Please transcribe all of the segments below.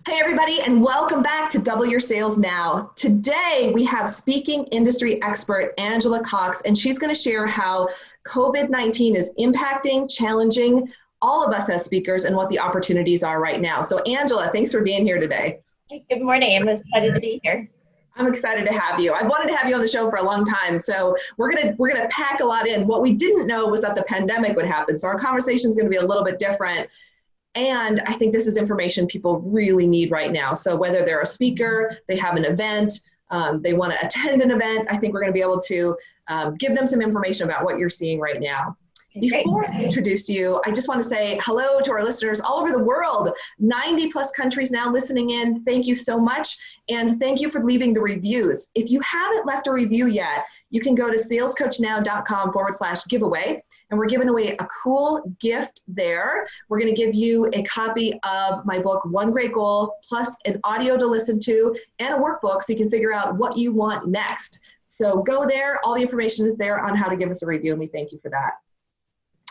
Hey, everybody, and welcome back to Double Your Sales Now. Today, we have speaking industry expert Angela Cox, and she's going to share how COVID-19 is impacting, challenging all of us as speakers and what the opportunities are right now. So, Angela, thanks for being here today. Good morning. I'm excited to be here. I'm excited to have you. I've wanted to have you on the show for a long time, so we're gonna pack a lot in. What we didn't know was that the pandemic would happen, so our conversation is going to be a little bit different. And I think this is information people really need right now. So whether they're a speaker, they have an event, they want to attend an event, I think we're going to be able to give them some information about what you're seeing right now. Before I introduce you, I just want to say hello to our listeners all over the world, 90 plus countries now listening in. Thank you so much. And thank you for leaving the reviews. If you haven't left a review yet, you can go to salescoachnow.com/giveaway. And we're giving away a cool gift there. We're going to give you a copy of my book, One Great Goal, plus an audio to listen to and a workbook so you can figure out what you want next. So go there. All the information is there on how to give us a review, and we thank you for that.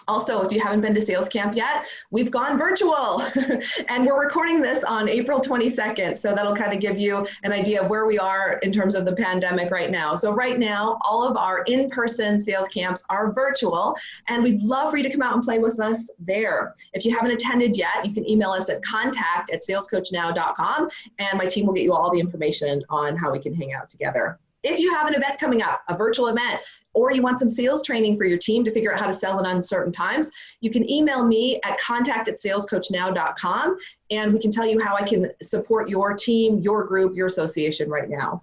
Also, if you haven't been to Sales Camp yet, we've gone virtual and we're recording this on April 22nd. So that'll kind of give you an idea of where we are in terms of the pandemic right now. So right now, all of our in-person sales camps are virtual, and we'd love for you to come out and play with us there. If you haven't attended yet, you can email us at contact@salescoachnow.com, and my team will get you all the information on how we can hang out together. If you have an event coming up, a virtual event, or you want some sales training for your team to figure out how to sell in uncertain times, you can email me at contact@salescoachnow.com, and we can tell you how I can support your team, your group, your association right now.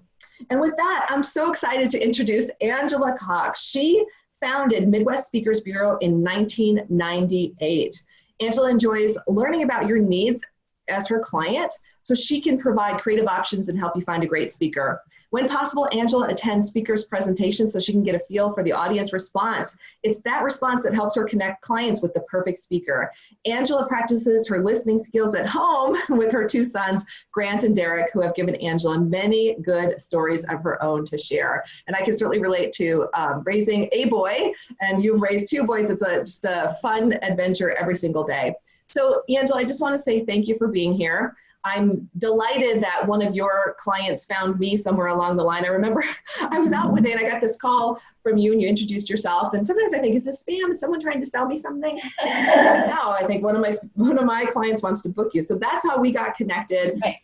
And with that, I'm so excited to introduce Angela Cox. She founded Midwest Speakers Bureau in 1998. Angela enjoys learning about your needs as her client, so she can provide creative options and help you find a great speaker. When possible, Angela attends speakers' presentations so she can get a feel for the audience response. It's that response that helps her connect clients with the perfect speaker. Angela practices her listening skills at home with her two sons, Grant and Derek, who have given Angela many good stories of her own to share. And I can certainly relate to raising a boy, and you've raised two boys. It's just a fun adventure every single day. So, Angela, I just want to say thank you for being here. I'm delighted that one of your clients found me somewhere along the line. I remember I was out one day and I got this call from you and you introduced yourself. And sometimes I think, is this spam? Is someone trying to sell me something? No, I think one of my clients wants to book you. So that's how we got connected. Right.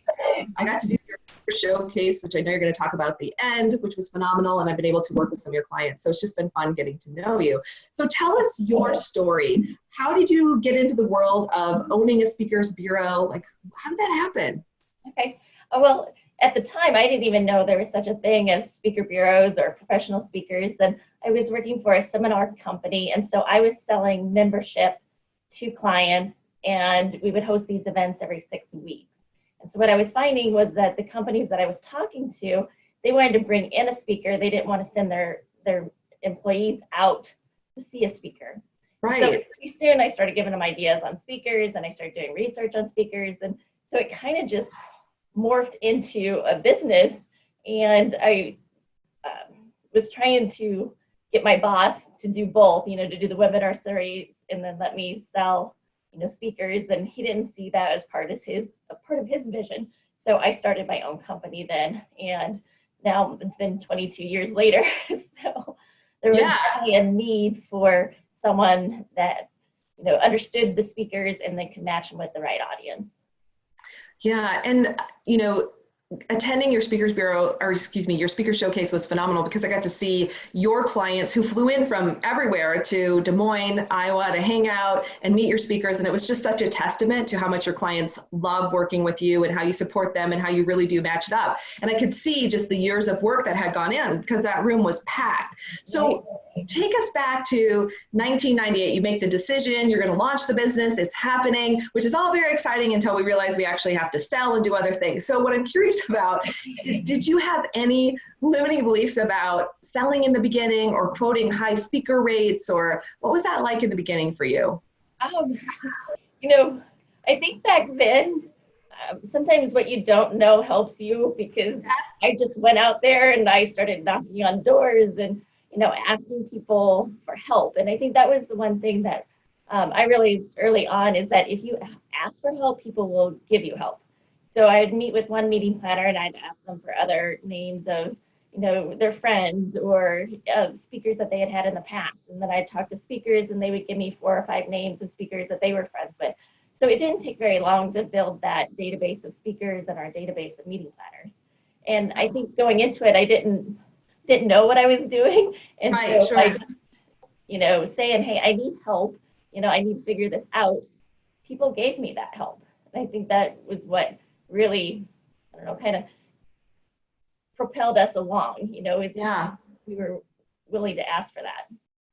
I got to do your showcase, which I know you're going to talk about at the end, which was phenomenal. And I've been able to work with some of your clients. So it's just been fun getting to know you. So tell us your story. How did you get into the world of owning a speakers bureau? Like, how did that happen? Okay. Well, at the time, I didn't even know there was such a thing as speaker bureaus or professional speakers. And I was working for a seminar company. And so I was selling membership to clients, and we would host these events every 6 weeks. And so what I was finding was that the companies that I was talking to, they wanted to bring in a speaker. They didn't want to send their employees out to see a speaker. Right. So pretty soon I started giving them ideas on speakers, and I started doing research on speakers. And so it kind of just morphed into a business. And I was trying to get my boss to do both, to do the webinar series and then let me sell, speakers. And he didn't see that as part of his vision. So I started my own company then. And now it's been 22 years later. So there was really a need for someone that understood the speakers and then could match them with the right audience. Yeah, and attending your speakers bureau, or excuse me, your speaker showcase was phenomenal because I got to see your clients who flew in from everywhere to Des Moines, Iowa to hang out and meet your speakers. And it was just such a testament to how much your clients love working with you and how you support them and how you really do match it up. And I could see just the years of work that had gone in because that room was packed. So take us back to 1998. You make the decision, you're going to launch the business, it's happening, which is all very exciting until we realize we actually have to sell and do other things. So what I'm curious about is, did you have any limiting beliefs about selling in the beginning or quoting high speaker rates, or what was that like in the beginning for you? I think back then, sometimes what you don't know helps you, because I just went out there and I started knocking on doors and asking people for help. And I think that was the one thing that I realized early on, is that if you ask for help, people will give you help. So I'd meet with one meeting planner and I'd ask them for other names of, their friends or speakers that they had had in the past. And then I'd talk to speakers and they would give me 4 or 5 names of speakers that they were friends with. So it didn't take very long to build that database of speakers and our database of meeting planners. And I think going into it, I didn't know what I was doing. And right, so sure. I just, saying, hey, I need help, I need to figure this out. People gave me that help. And I think that was what really, kind of propelled us along, is we were willing to ask for that.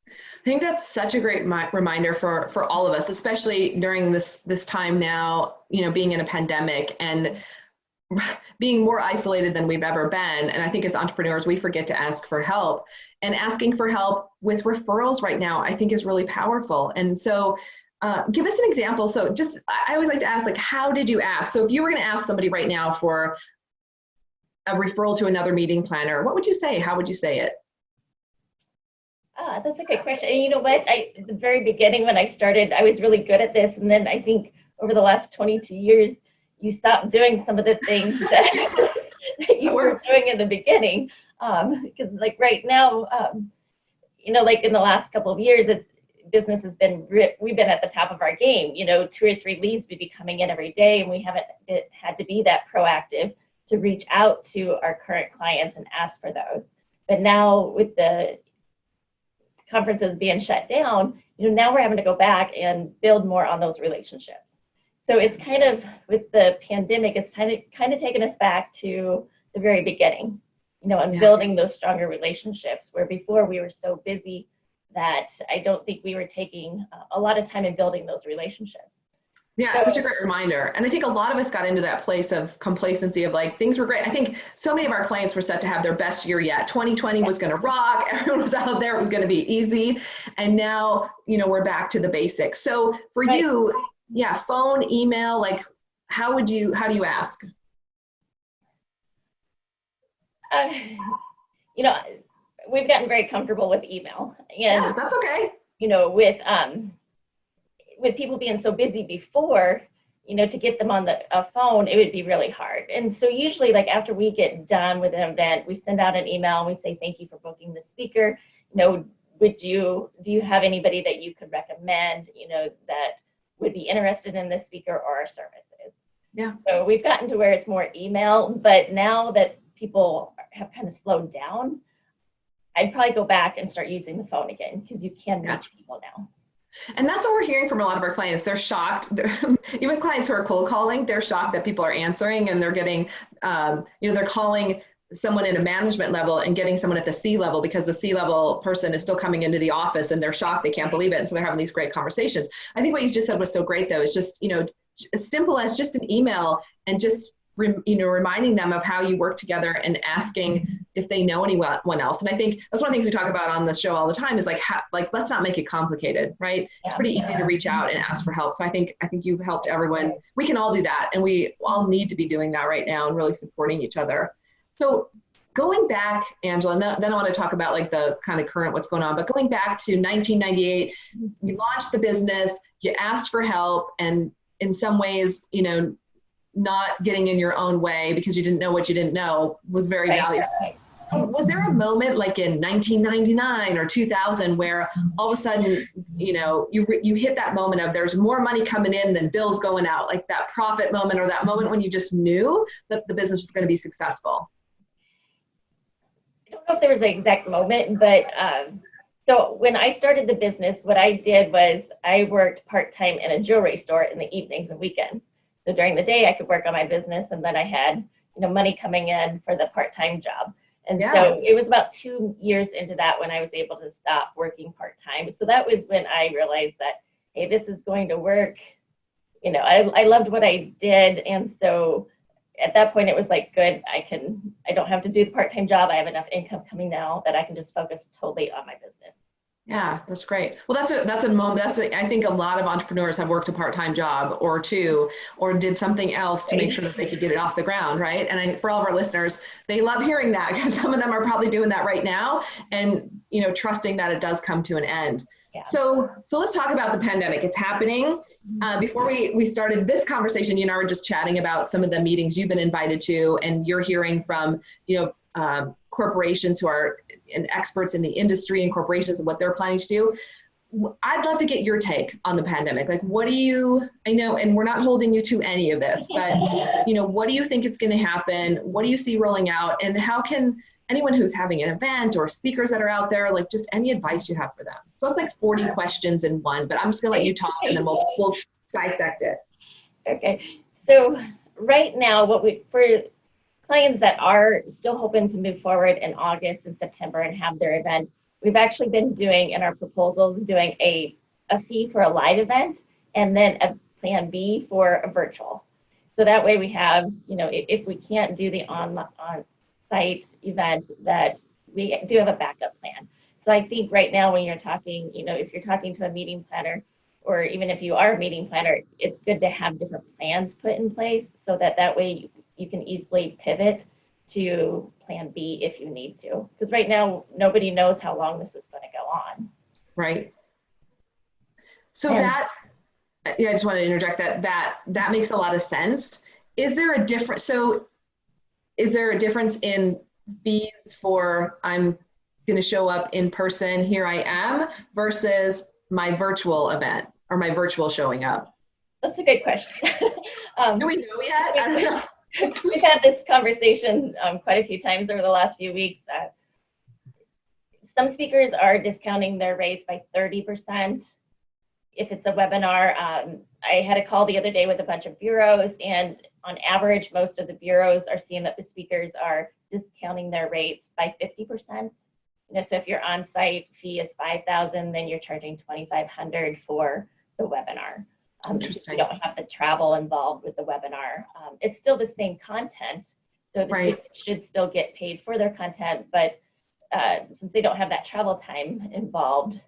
I think that's such a great reminder for all of us, especially during this time now, being in a pandemic and being more isolated than we've ever been. And I think as entrepreneurs, we forget to ask for help, and asking for help with referrals right now, I think is really powerful. And so give us an example. So I always like to ask, like, how did you ask? So if you were going to ask somebody right now for a referral to another meeting planner, what would you say? How would you say it? That's a good question. And you know what? At the very beginning when I started, I was really good at this. And then I think over the last 22 years, you stopped doing some of the things that, that you were doing in the beginning. Because like right now, like in the last couple of years, business has been, we've been at the top of our game. 2 or 3 leads would be coming in every day, and we haven't had to be that proactive to reach out to our current clients and ask for those. But now with the conferences being shut down, now we're having to go back and build more on those relationships. So it's kind of, with the pandemic, it's kind of taken us back to the very beginning, and building those stronger relationships, where before we were so busy that I don't think we were taking a lot of time in building those relationships. Yeah, it's such a great reminder. And I think a lot of us got into that place of complacency of like, things were great. I think so many of our clients were set to have their best year yet. 2020 was going to rock. Everyone was out there. It was going to be easy. And now, we're back to the basics. So for you, phone, email, like, how do you ask? We've gotten very comfortable with email. And, yeah, that's okay. With people being so busy before, to get them on a phone, it would be really hard. And so usually, like, after we get done with an event, we send out an email and we say, thank you for booking the speaker. Do you have anybody that you could recommend, that would be interested in this speaker or our services? Yeah. So we've gotten to where it's more email, but now that people have kind of slowed down, I'd probably go back and start using the phone again, because you can reach people now. And that's what we're hearing from a lot of our clients. They're shocked. Even clients who are cold calling, they're shocked that people are answering, and they're getting, they're calling someone at a management level and getting someone at the C level, because the C level person is still coming into the office and they're shocked. They can't believe it. And so they're having these great conversations. I think what you just said was so great, though. It's just, as simple as just an email, and just reminding them of how you work together and asking if they know anyone else. And I think that's one of the things we talk about on the show all the time is like, let's not make it complicated, right? It's pretty easy to reach out and ask for help. So I think you've helped everyone. We can all do that. And we all need to be doing that right now and really supporting each other. So going back, Angela, and then I want to talk about like the kind of current what's going on, but going back to 1998, you launched the business, you asked for help, and in some ways, not getting in your own way because you didn't know what you didn't know was very valuable. So was there a moment like in 1999 or 2000 where all of a sudden, you hit that moment of there's more money coming in than bills going out, like that profit moment, or that moment when you just knew that the business was going to be successful? I don't know if there was an exact moment, but so when I started the business, what I did was I worked part-time in a jewelry store in the evenings and weekends. So during the day, I could work on my business, and then I had, money coming in for the part-time job. And so it was about 2 years into that when I was able to stop working part-time. So that was when I realized that, hey, this is going to work. I loved what I did. And so at that point, it was like, good, I don't have to do the part-time job. I have enough income coming now that I can just focus totally on my business. Yeah, that's great. Well, that's a moment. I think a lot of entrepreneurs have worked a part-time job or two, or did something else to make sure that they could get it off the ground, right? And for all of our listeners, they love hearing that, because some of them are probably doing that right now. And trusting that it does come to an end. Yeah. So let's talk about the pandemic. It's happening. Before we started this conversation, you and I were just chatting about some of the meetings you've been invited to, and you're hearing from, corporations who are experts in the industry and corporations and what they're planning to do. I'd love to get your take on the pandemic. Like, I know, and we're not holding you to any of this, but, what do you think is going to happen? What do you see rolling out? And how can anyone who's having an event or speakers that are out there, like, just any advice you have for them? So it's like 40 questions in one, but I'm just going to let you talk and then we'll dissect it. Okay. So right now, for clients that are still hoping to move forward in August and September and have their event, we've actually been doing in our proposals, doing a fee for a live event and then a plan B for a virtual. So that way we have, if we can't do the on-site event, that we do have a backup plan. So I think right now when you're talking, if you're talking to a meeting planner, or even if you are a meeting planner, it's good to have different plans put in place so that way you can easily pivot to plan B if you need to. Because right now, nobody knows how long this is going to go on. Right. So I just want to interject that makes a lot of sense. Is there a difference in fees for I'm going to show up in person, here I am, versus my virtual event or my virtual showing up? That's a good question. Do we know yet? I don't know. We've had this conversation quite a few times over the last few weeks. Some speakers are discounting their rates by 30% if it's a webinar. I had a call the other day with a bunch of bureaus, and on average, most of the bureaus are seeing that the speakers are discounting their rates by 50%. So if your on-site fee is $5,000, then you're charging $2,500 for the webinar. Interesting. You don't have the travel involved with the webinar. It's still the same content, so the speakers should still get paid for their content, but since they don't have that travel time involved,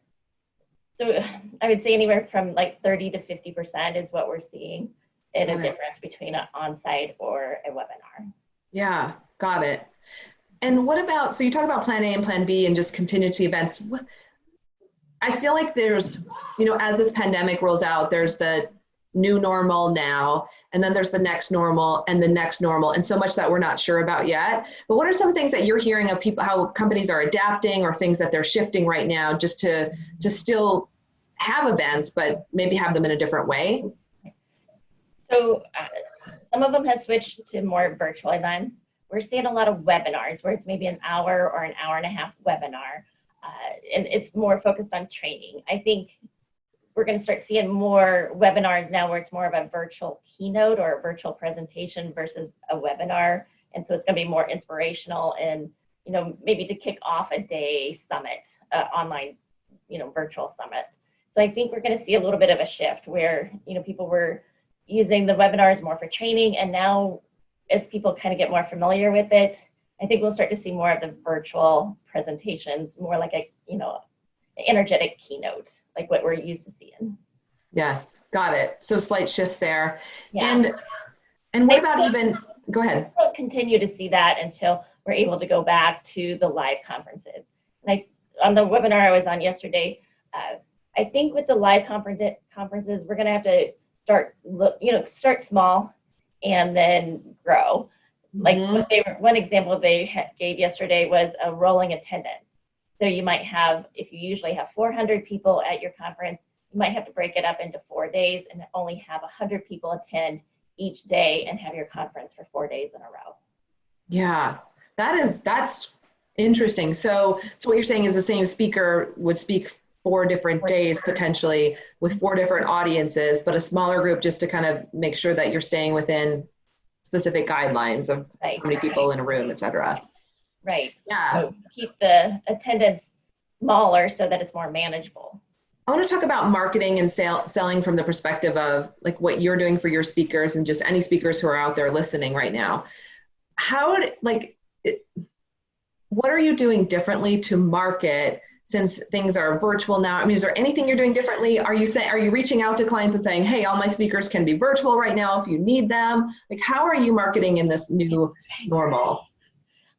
so I would say anywhere from like 30 to 50% is what we're seeing in a difference between an on-site or a webinar. Yeah, got it. And what about, so you talk about plan A and plan B and just contingency events. I feel like there's, as this pandemic rolls out, there's the new normal now, and then there's the next normal and the next normal, and so much that we're not sure about yet. But what are some things that you're hearing of people, how companies are adapting or things that they're shifting right now just to still have events, but maybe have them in a different way? So some of them have switched to more virtual events. We're seeing a lot of webinars where it's maybe an hour or an hour and a half webinar. And it's more focused on training. I think we're going to start seeing more webinars now where it's more of a virtual keynote or a virtual presentation versus a webinar. And so it's going to be more inspirational and, maybe to kick off a day summit, online, virtual summit. So I think we're going to see a little bit of a shift where, people were using the webinars more for training. And now as people kind of get more familiar with it, I think we'll start to see more of the virtual presentations, more like a, energetic keynote, like what we're used to seeing. Yes, got it. So slight shifts there. Yeah. And what about even, go ahead. We'll continue to see that until we're able to go back to the live conferences. And on the webinar I was on yesterday, I think with the live conferences, we're going to have to start small and then grow. Like one example they gave yesterday was a rolling attendance. So you might have, if you usually have 400 people at your conference, you might have to break it up into 4 days and only have 100 people attend each day and have your conference for 4 days in a row. Yeah, that's interesting. So what you're saying is the same speaker would speak 4 different days potentially with 4 different audiences, but a smaller group just to kind of make sure that you're staying within specific guidelines of how many people in a room, et cetera. Right. Yeah. So keep the attendance smaller so that it's more manageable. I want to talk about marketing and selling from the perspective of like what you're doing for your speakers and just any speakers who are out there listening right now. What are you doing differently to market since things are virtual now? I mean, is there anything you're doing differently? Are you reaching out to clients and saying, hey, all my speakers can be virtual right now if you need them? Like, how are you marketing in this new normal?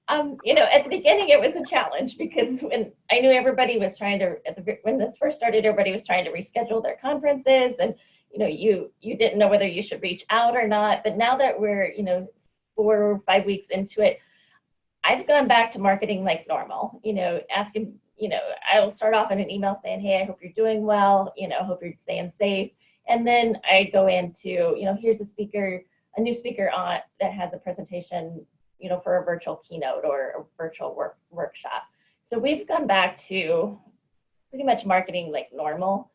At the beginning it was a challenge because when I knew everybody was trying to, when this first started, everybody was trying to reschedule their conferences, and you didn't know whether you should reach out or not. But now that we're 4 or 5 weeks into it, I've gone back to marketing like normal. Asking, I'll start off in an email saying, hey, I hope you're doing well. Hope you're staying safe. And then I go into, here's a new speaker on that has a presentation, for a virtual keynote or a virtual workshop. So we've gone back to pretty much marketing like normal,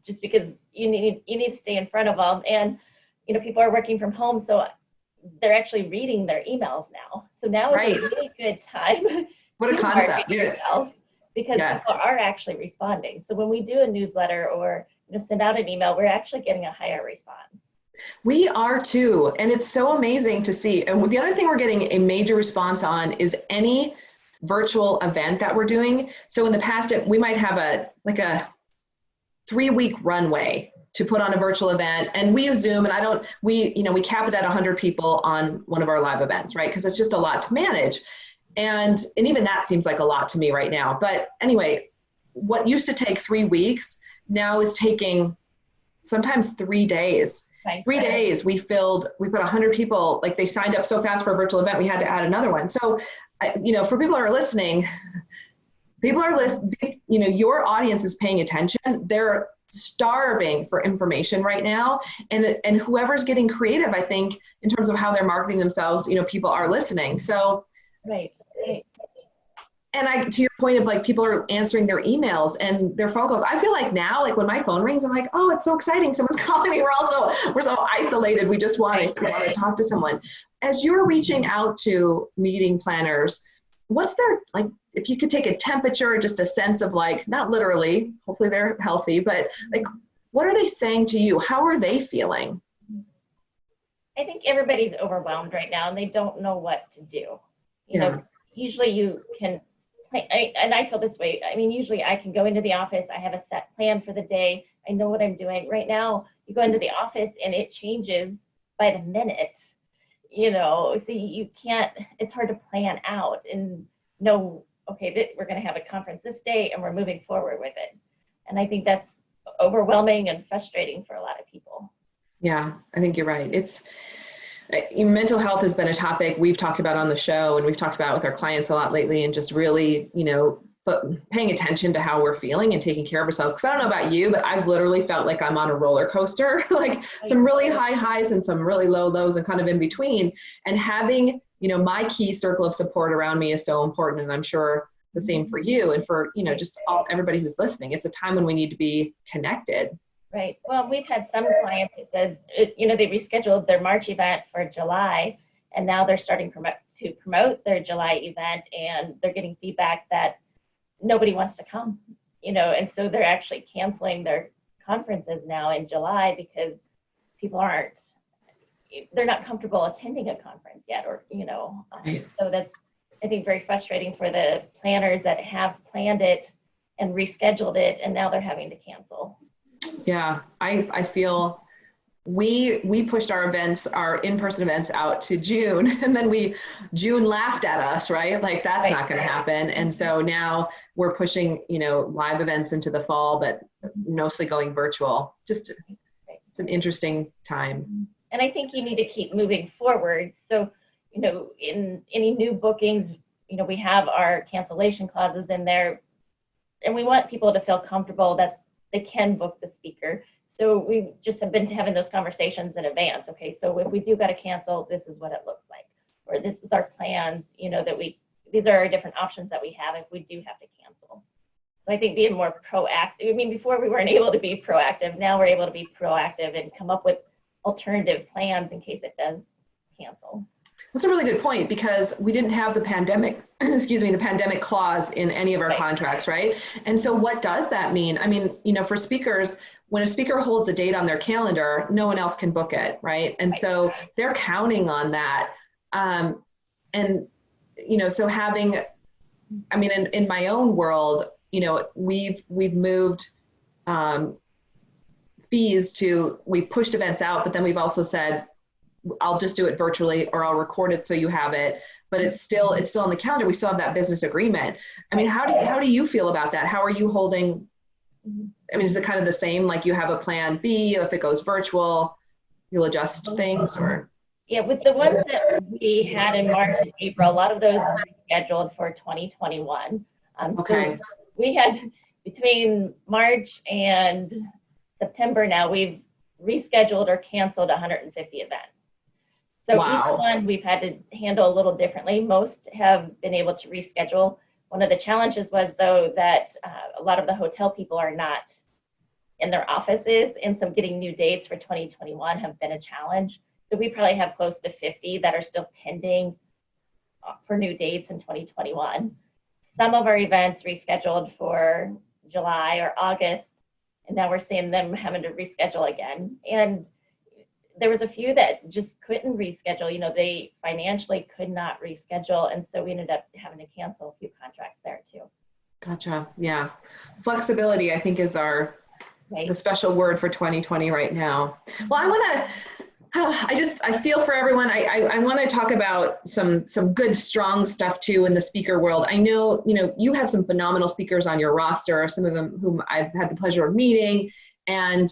just because you need to stay in front of them. And, people are working from home, so they're actually reading their emails now. So now is a really good time what a to concept. market yourself, because people are actually responding. So when we do a newsletter or send out an email, we're actually getting a higher response. We are too, and it's so amazing to see. And the other thing we're getting a major response on is any virtual event that we're doing. So in the past, we might have a 3-week runway to put on a virtual event, and we use Zoom, and we cap it at 100 people on one of our live events, right? Because it's just a lot to manage. And even that seems like a lot to me right now. But anyway, what used to take 3 weeks now is taking sometimes 3 days. 3 days we put 100 people, like they signed up so fast for a virtual event, we had to add another one. So, for people who are listening, your audience is paying attention. They're starving for information right now. And whoever's getting creative, I think, in terms of how they're marketing themselves, people are listening. So, right. And to your point of like, people are answering their emails and their phone calls. I feel like now, like when my phone rings, I'm like, oh, it's so exciting. Someone's calling me. We're so isolated. We just want to talk to someone. As you're reaching out to meeting planners, what's their, like, if you could take a temperature, just a sense of like, not literally, hopefully they're healthy, but like, what are they saying to you? How are they feeling? I think everybody's overwhelmed right now and they don't know what to do. Usually you can, and I feel this way. I mean, usually I can go into the office. I have a set plan for the day. I know what I'm doing. Right now, you go into the office and it changes by the minute, so you can't, it's hard to plan out and know, okay, we're going to have a conference this day and we're moving forward with it. And I think that's overwhelming and frustrating for a lot of people. Yeah, I think you're right. Mental health has been a topic we've talked about on the show, and we've talked about with our clients a lot lately, and just really, paying attention to how we're feeling and taking care of ourselves. Because I don't know about you, but I've literally felt like I'm on a roller coaster, like some really high highs and some really low lows and kind of in between. And having, my key circle of support around me is so important. And I'm sure the same for you and for, just everybody who's listening. It's a time when we need to be connected. Right. Well, we've had some clients that said, they rescheduled their March event for July, and now they're starting to promote their July event, and they're getting feedback that nobody wants to come, and so they're actually canceling their conferences now in July because people they're not comfortable attending a conference yet, or, so that's, I think, very frustrating for the planners that have planned it and rescheduled it, and now they're having to cancel. Yeah, I feel we pushed our in-person events out to June, and then June laughed at us, right? Like that's not going to happen. And so now we're pushing, live events into the fall, but mostly going virtual. Just, it's an interesting time. And I think you need to keep moving forward. So, in any new bookings, we have our cancellation clauses in there, and we want people to feel comfortable that they can book the speaker. So we just have been having those conversations in advance. Okay, so if we do got to cancel, this is what it looks like, or this is our plans, that these are our different options that we have if we do have to cancel. So I think being more proactive, I mean, before we weren't able to be proactive, now we're able to be proactive and come up with alternative plans in case it does cancel. That's a really good point, because we didn't have the pandemic, the pandemic clause in any of our contracts, right? And so what does that mean? I mean, for speakers, when a speaker holds a date on their calendar, no one else can book it, right? And so they're counting on that. So having, I mean, in my own world, we've moved fees we pushed events out, but then we've also said, I'll just do it virtually, or I'll record it so you have it, but it's still on the calendar. We still have that business agreement. I mean, how do you feel about that? How are you holding? I mean, is it kind of the same? Like you have a plan B, if it goes virtual, you'll adjust things, or? Yeah, with the ones that we had in March and April, a lot of those were scheduled for 2021. Okay. So we had between March and September now, we've rescheduled or canceled 150 events. So Wow. each one we've had to handle a little differently. Most have been able to reschedule. One of the challenges was, though, that a lot of the hotel people are not in their offices, and so getting new dates for 2021 have been a challenge. So we probably have close to 50 that are still pending for new dates in 2021. Some of our events rescheduled for July or August, and now we're seeing them having to reschedule again. And there was a few that just couldn't reschedule. You know, they financially could not reschedule, and so we ended up having to cancel a few contracts there too. Gotcha. Yeah. Flexibility, I think, is the special word for 2020 right now. Well, I feel for everyone. I want to talk about some good, strong stuff too in the speaker world. I know, you have some phenomenal speakers on your roster, some of them whom I've had the pleasure of meeting, and,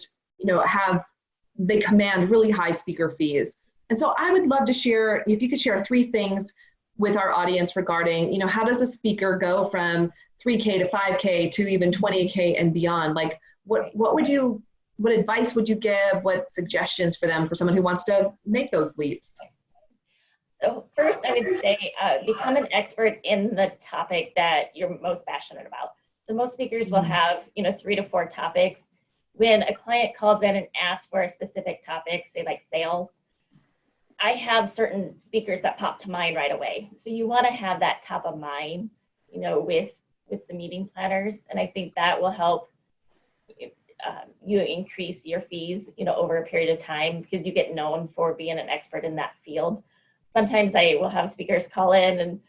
they command really high speaker fees. And so I would love to share, if you could share 3 things with our audience regarding, how does a speaker go from 3K to 5K to even 20K and beyond? Like, what advice would you give? What suggestions for them, for someone who wants to make those leaps? So first, I would say become an expert in the topic that you're most passionate about. So most speakers will have, 3 to 4 topics. When a client calls in and asks for a specific topic, say like sales, I have certain speakers that pop to mind right away. So you want to have that top of mind, with the meeting planners, and I think that will help you increase your fees, over a period of time, because you get known for being an expert in that field. Sometimes I will have speakers call in and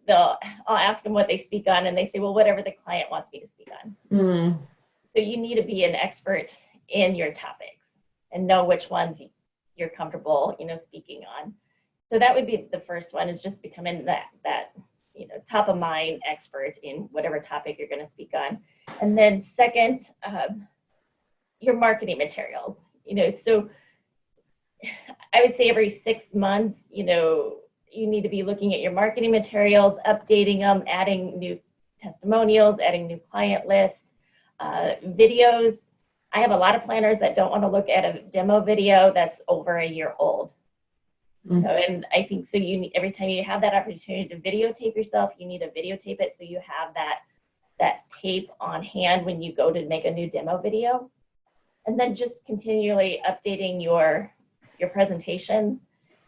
I'll ask them what they speak on, and they say, well, whatever the client wants me to speak on. So you need to be an expert in your topics and know which ones you're comfortable, speaking on. So that would be the first one, is just becoming that top of mind expert in whatever topic you're going to speak on. And then second, your marketing materials, so I would say every 6 months, you need to be looking at your marketing materials, updating them, adding new testimonials, adding new client lists, videos. I have a lot of planners that don't want to look at a demo video that's over a year old. And I think so every time you have that opportunity to videotape yourself, you need to videotape it so you have that tape on hand when you go to make a new demo video. And then just continually updating your presentations.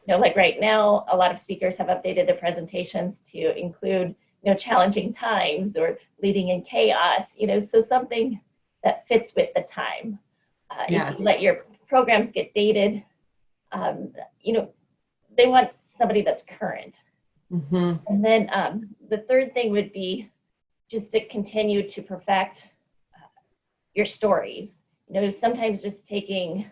Like right now, a lot of speakers have updated their presentations to include, challenging times or leading in chaos, so something that fits with the time. Yes. If you let your programs get dated, they want somebody that's current. And then the third thing would be just to continue to perfect your stories. Sometimes just taking,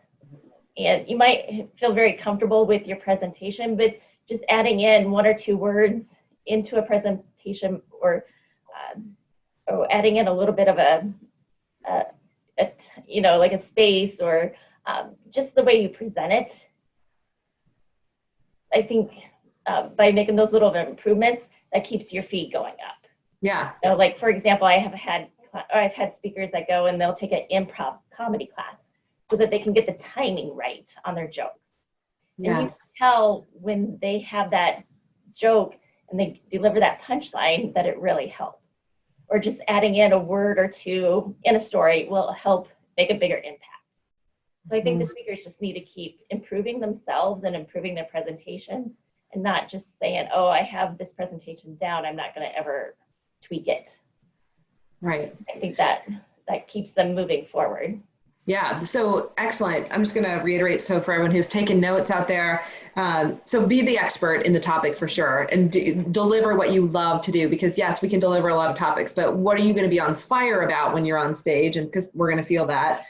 and you might feel very comfortable with your presentation, but just adding in 1 or 2 words into a presentation, or adding in a little bit of like a space, or just the way you present it. I think by making those little improvements, that keeps your fee going up. Yeah. Like for example, I've had speakers that go and they'll take an improv comedy class so that they can get the timing right on their jokes. Yes. And you can tell when they have that joke and they deliver that punchline that it really helps. Or just adding in a word or 2 in a story will help make a bigger impact. So I think the speakers just need to keep improving themselves and improving their presentations, and not just saying, oh, I have this presentation down, I'm not going to ever tweak it. Right. I think that keeps them moving forward. Yeah, so excellent. I'm just going to reiterate, so for everyone who's taken notes out there, so be the expert in the topic for sure, and deliver what you love to do, because yes, we can deliver a lot of topics, but what are you going to be on fire about when you're on stage? And because we're going to feel that.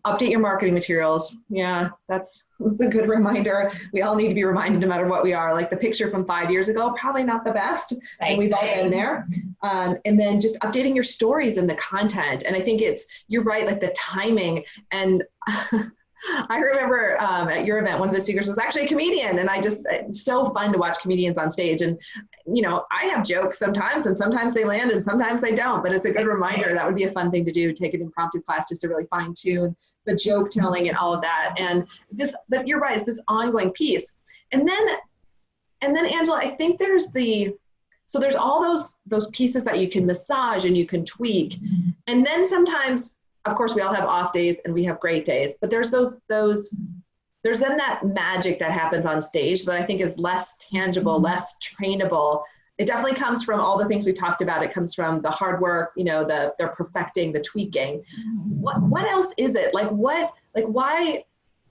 Update your marketing materials. Yeah, that's a good reminder. We all need to be reminded no matter what we are. Like the picture from 5 years ago, probably not the best, and we've all been there. And then just updating your stories and the content. And I think you're right, like the timing. And I remember at your event, one of the speakers was actually a comedian, and it's so fun to watch comedians on stage. And, I have jokes sometimes, and sometimes they land and sometimes they don't, but it's a good reminder. That would be a fun thing to do, take an impromptu class just to really fine tune the joke telling and all of that. But you're right, it's this ongoing piece. And then Angela, I think there's all those pieces that you can massage and you can tweak. And then sometimes, of course, we all have off days and we have great days, but there's then that magic that happens on stage that I think is less tangible, less trainable. It definitely comes from all the things we talked about. It comes from the hard work, they're perfecting, the tweaking. What else is it? Why,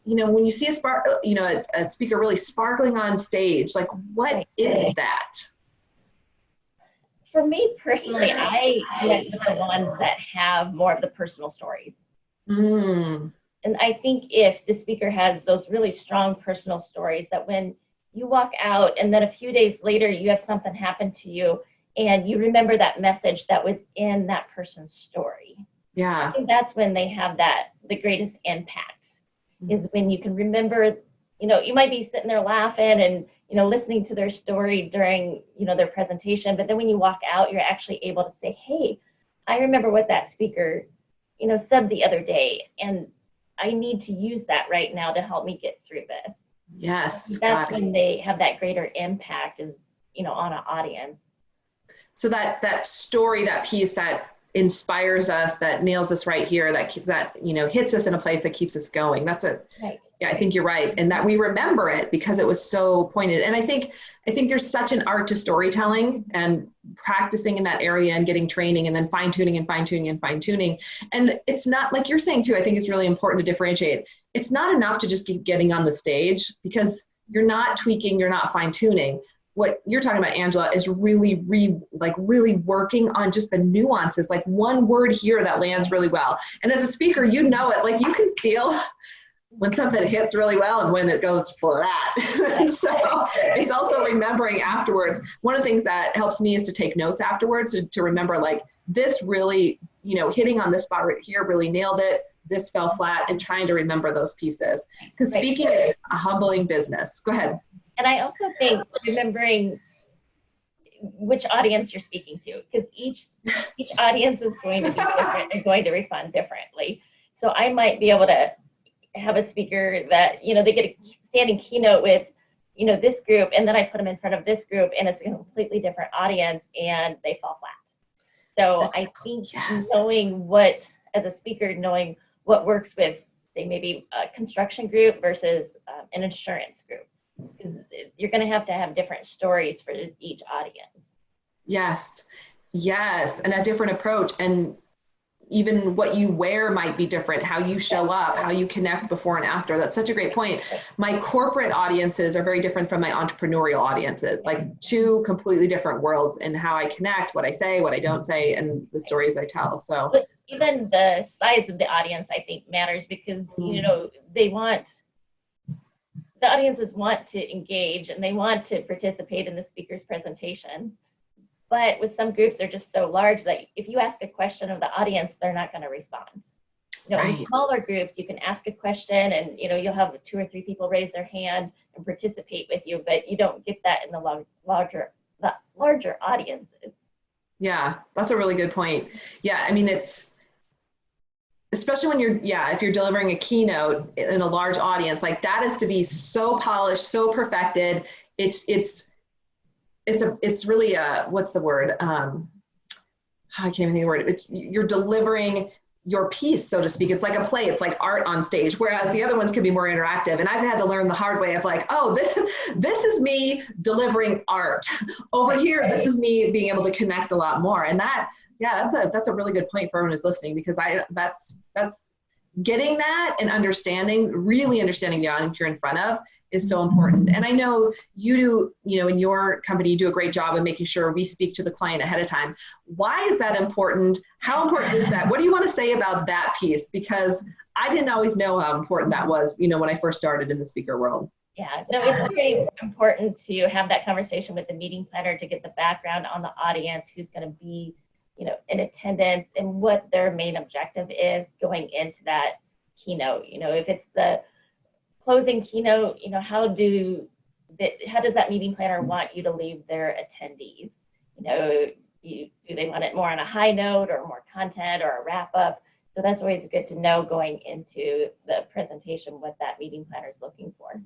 when you see a speaker really sparkling on stage, what is that? For me personally, I connect with the ones that have more of the personal stories. And I think if the speaker has those really strong personal stories, that when you walk out and then a few days later you have something happen to you and you remember that message that was in that person's story. Yeah. I think that's when they have the greatest impact, is when you can remember, you might be sitting there laughing and listening to their story during, their presentation. But then when you walk out, you're actually able to say, hey, I remember what that speaker, said the other day, and I need to use that right now to help me get through this. Yes. That's when they have that greater impact on an audience. So that story, that piece that inspires us, that nails us right here, that hits us in a place that keeps us going. Right. Yeah, I think you're right. And that we remember it because it was so pointed. And I think there's such an art to storytelling and practicing in that area and getting training and then fine tuning and fine tuning and fine tuning. And it's not, like you're saying too, I think it's really important to differentiate. It's not enough to just keep getting on the stage, because you're not tweaking, you're not fine tuning. What you're talking about, Angela, is really working on just the nuances, like one word here that lands really well. And as a speaker, you can feel when something hits really well and when it goes flat. So it's also remembering afterwards. One of the things that helps me is to take notes afterwards, to remember this really, hitting on this spot right here really nailed it. This fell flat, and trying to remember those pieces. Because speaking is a humbling business. Go ahead. And I also think remembering which audience you're speaking to, because each audience is going to be different and going to respond differently. So I might be able to have a speaker that, they get a standing keynote with, this group, and then I put them in front of this group and it's a completely different audience and they fall flat. So I think knowing as a speaker, knowing what works with, say, maybe a construction group versus an insurance group, because you're going to have different stories for each audience. Yes. And a different approach. And even what you wear might be different, how you show up, how you connect before and after. That's such a great point. My corporate audiences are very different from my entrepreneurial audiences, like two completely different worlds in how I connect, what I say, what I don't say, and the stories I tell. So but even the size of the audience, I think, matters, because, the audiences want to engage and they want to participate in the speaker's presentation. But with some groups, they're just so large that if you ask a question of the audience, they're not going to respond. In smaller groups, you can ask a question and, you'll have 2 or 3 people raise their hand and participate with you, but you don't get that in the larger audiences. Yeah, that's a really good point. Yeah, I mean, it's, especially when if you're delivering a keynote in a large audience, that is to be so polished, so perfected. It's really what's the word? I can't even think of the word. You're delivering your piece, so to speak. It's like a play. It's like art on stage, whereas the other ones can be more interactive. And I've had to learn the hard way of this is me delivering art. Over here, this is me being able to connect a lot more. And that's a really good point for everyone who's listening, because that's getting that and really understanding the audience you're in front of is so important. And I know you do, in your company, you do a great job of making sure we speak to the client ahead of time. Why is that important? How important is that? What do you want to say about that piece? Because I didn't always know how important that was, when I first started in the speaker world. Yeah, no, it's very important to have that conversation with the meeting planner to get the background on the audience, who's going to be, in attendance, and what their main objective is going into that keynote. If it's the closing keynote, how does that meeting planner want you to leave their attendees? Do they want it more on a high note, or more content, or a wrap up? So that's always good to know going into the presentation what that meeting planner is looking for.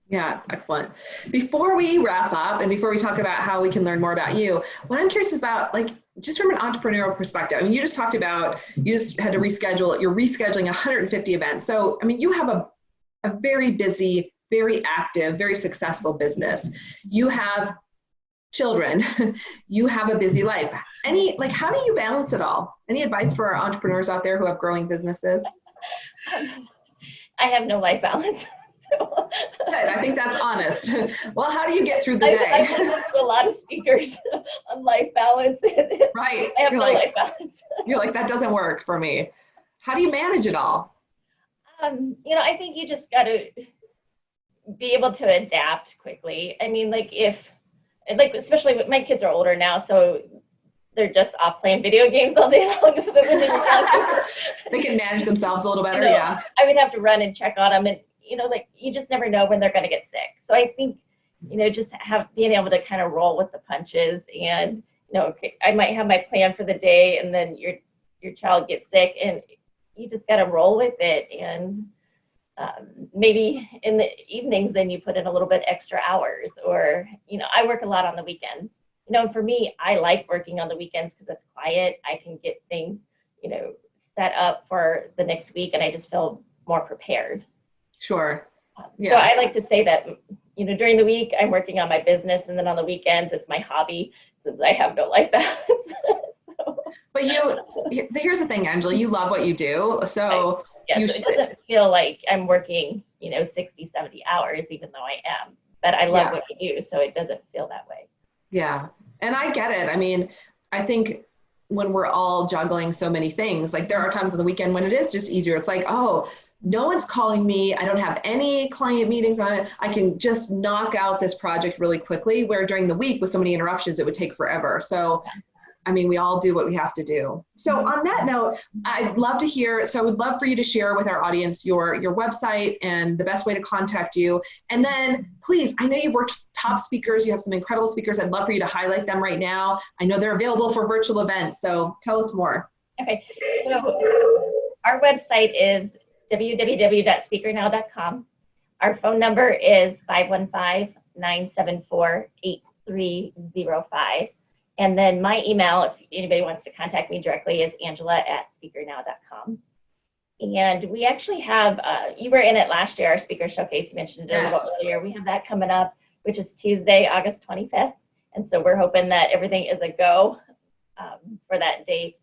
Yeah, it's excellent. Before we wrap up and before we talk about how we can learn more about you, what I'm curious about, just from an entrepreneurial perspective, you just talked about, you just had to reschedule, you're rescheduling 150 events. So, you have a very busy, very active, very successful business. You have children, you have a busy life. How do you balance it all? Any advice for our entrepreneurs out there who have growing businesses? I have no life balance. Good. I think that's honest. Well, how do you get through the day? I listen to a lot of speakers on life balance. Right. I have no life balance. You're like, that doesn't work for me. How do you manage it all? I think you just got to be able to adapt quickly. Especially when my kids are older now, so they're just off playing video games all day long. They can manage themselves a little better, yeah. I would have to run and check on them, and you just never know when they're going to get sick. So I think, just being able to kind of roll with the punches, and, I might have my plan for the day, and then your child gets sick, and you just got to roll with it. And maybe in the evenings, then you put in a little bit extra hours, or, I work a lot on the weekends. For me, I like working on the weekends because it's quiet. I can get things, set up for the next week, and I just feel more prepared. Sure. Yeah. So I like to say that, during the week, I'm working on my business, and then on the weekends, it's my hobby, since I have no life balance. But here's the thing, Angela, you love what you do. So it doesn't feel like I'm working, 60, 70 hours, even though I am. But I love what I do, so it doesn't feel that way. Yeah. And I get it. I think when we're all juggling so many things, there are times on the weekend when it is just easier. It's like, oh, no one's calling me. I don't have any client meetings. I can just knock out this project really quickly, where during the week with so many interruptions, it would take forever. So, we all do what we have to do. So on that note, I'd love to hear, so I would love for you to share with our audience your website and the best way to contact you. And then please, I know you've worked with top speakers. You have some incredible speakers. I'd love for you to highlight them right now. I know they're available for virtual events. So tell us more. Okay. So our website is www.speakernow.com. Our phone number is 515-974-8305. And then my email, if anybody wants to contact me directly, is angela@speakernow.com. And we actually have, you were in it last year, our speaker showcase, you mentioned it a little earlier. We have that coming up, which is Tuesday, August 25th. And so we're hoping that everything is a go for that date.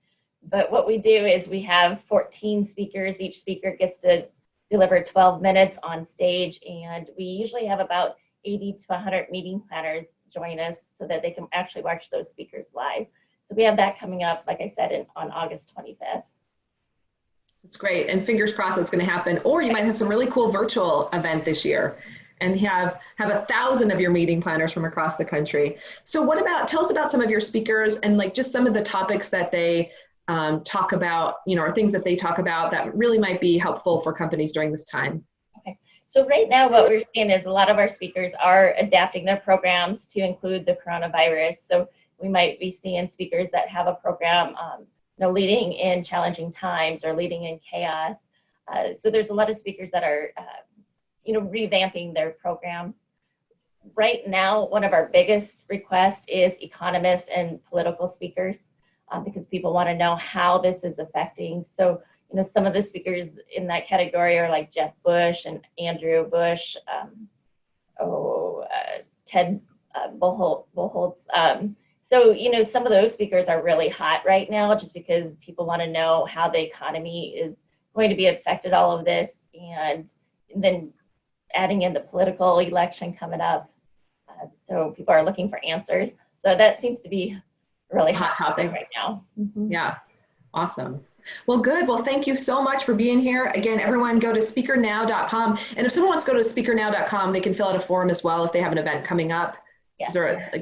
But what we do is we have 14 speakers. Each speaker gets to deliver 12 minutes on stage. And we usually have about 80 to 100 meeting planners join us so that they can actually watch those speakers live. So we have that coming up, like I said, on August 25th. That's great. And fingers crossed it's going to happen. Or you might have some really cool virtual event this year and have 1,000 of your meeting planners from across the country. So tell us about some of your speakers and just some of the topics that they talk about, or things that they talk about that really might be helpful for companies during this time. So right now what we're seeing is a lot of our speakers are adapting their programs to include the coronavirus. So we might be seeing speakers that have a program, leading in challenging times or leading in chaos. So there's a lot of speakers that are, revamping their program. Right now, one of our biggest requests is economists and political speakers because people want to know how this is affecting. So some of the speakers in that category are like Jeff Bush and Andrew Bush, Ted Buchholz. So, some of those speakers are really hot right now just because people want to know how the economy is going to be affected all of this, and then adding in the political election coming up. So people are looking for answers. So that seems to be a really hot topic right now. Mm-hmm. Yeah, awesome. Well, good. Well, thank you so much for being here. Again, everyone go to speakernow.com. And if someone wants to go to speakernow.com, they can fill out a form as well if they have an event coming up. Yeah.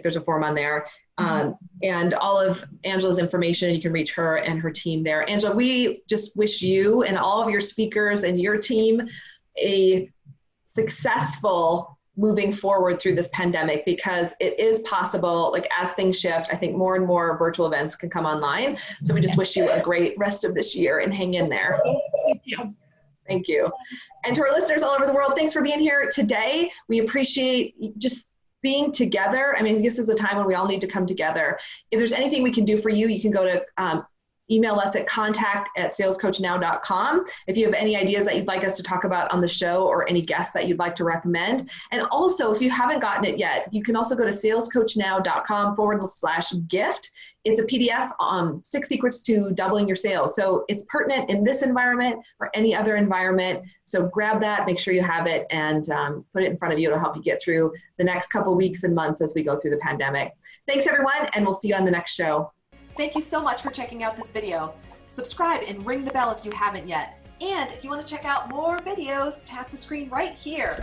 There's a form on there. And all of Angela's information, you can reach her and her team there. Angela, we just wish you and all of your speakers and your team a successful moving forward through this pandemic, because it is possible, like as things shift, I think more and more virtual events can come online. So we just wish you a great rest of this year and hang in there. Thank you. Thank you. And to our listeners all over the world, thanks for being here today. We appreciate just being together. I mean, this is a time when we all need to come together. If there's anything we can do for you, you can go to email us at contact@salescoachnow.com if you have any ideas that you'd like us to talk about on the show or any guests that you'd like to recommend. And also, if you haven't gotten it yet, you can also go to salescoachnow.com/gift. It's a PDF on 6 secrets to doubling your sales. So it's pertinent in this environment or any other environment. So grab that, make sure you have it, and put it in front of you. It'll help you get through the next couple weeks and months as we go through the pandemic. Thanks, everyone, and we'll see you on the next show. Thank you so much for checking out this video. Subscribe and ring the bell if you haven't yet. And if you want to check out more videos, tap the screen right here.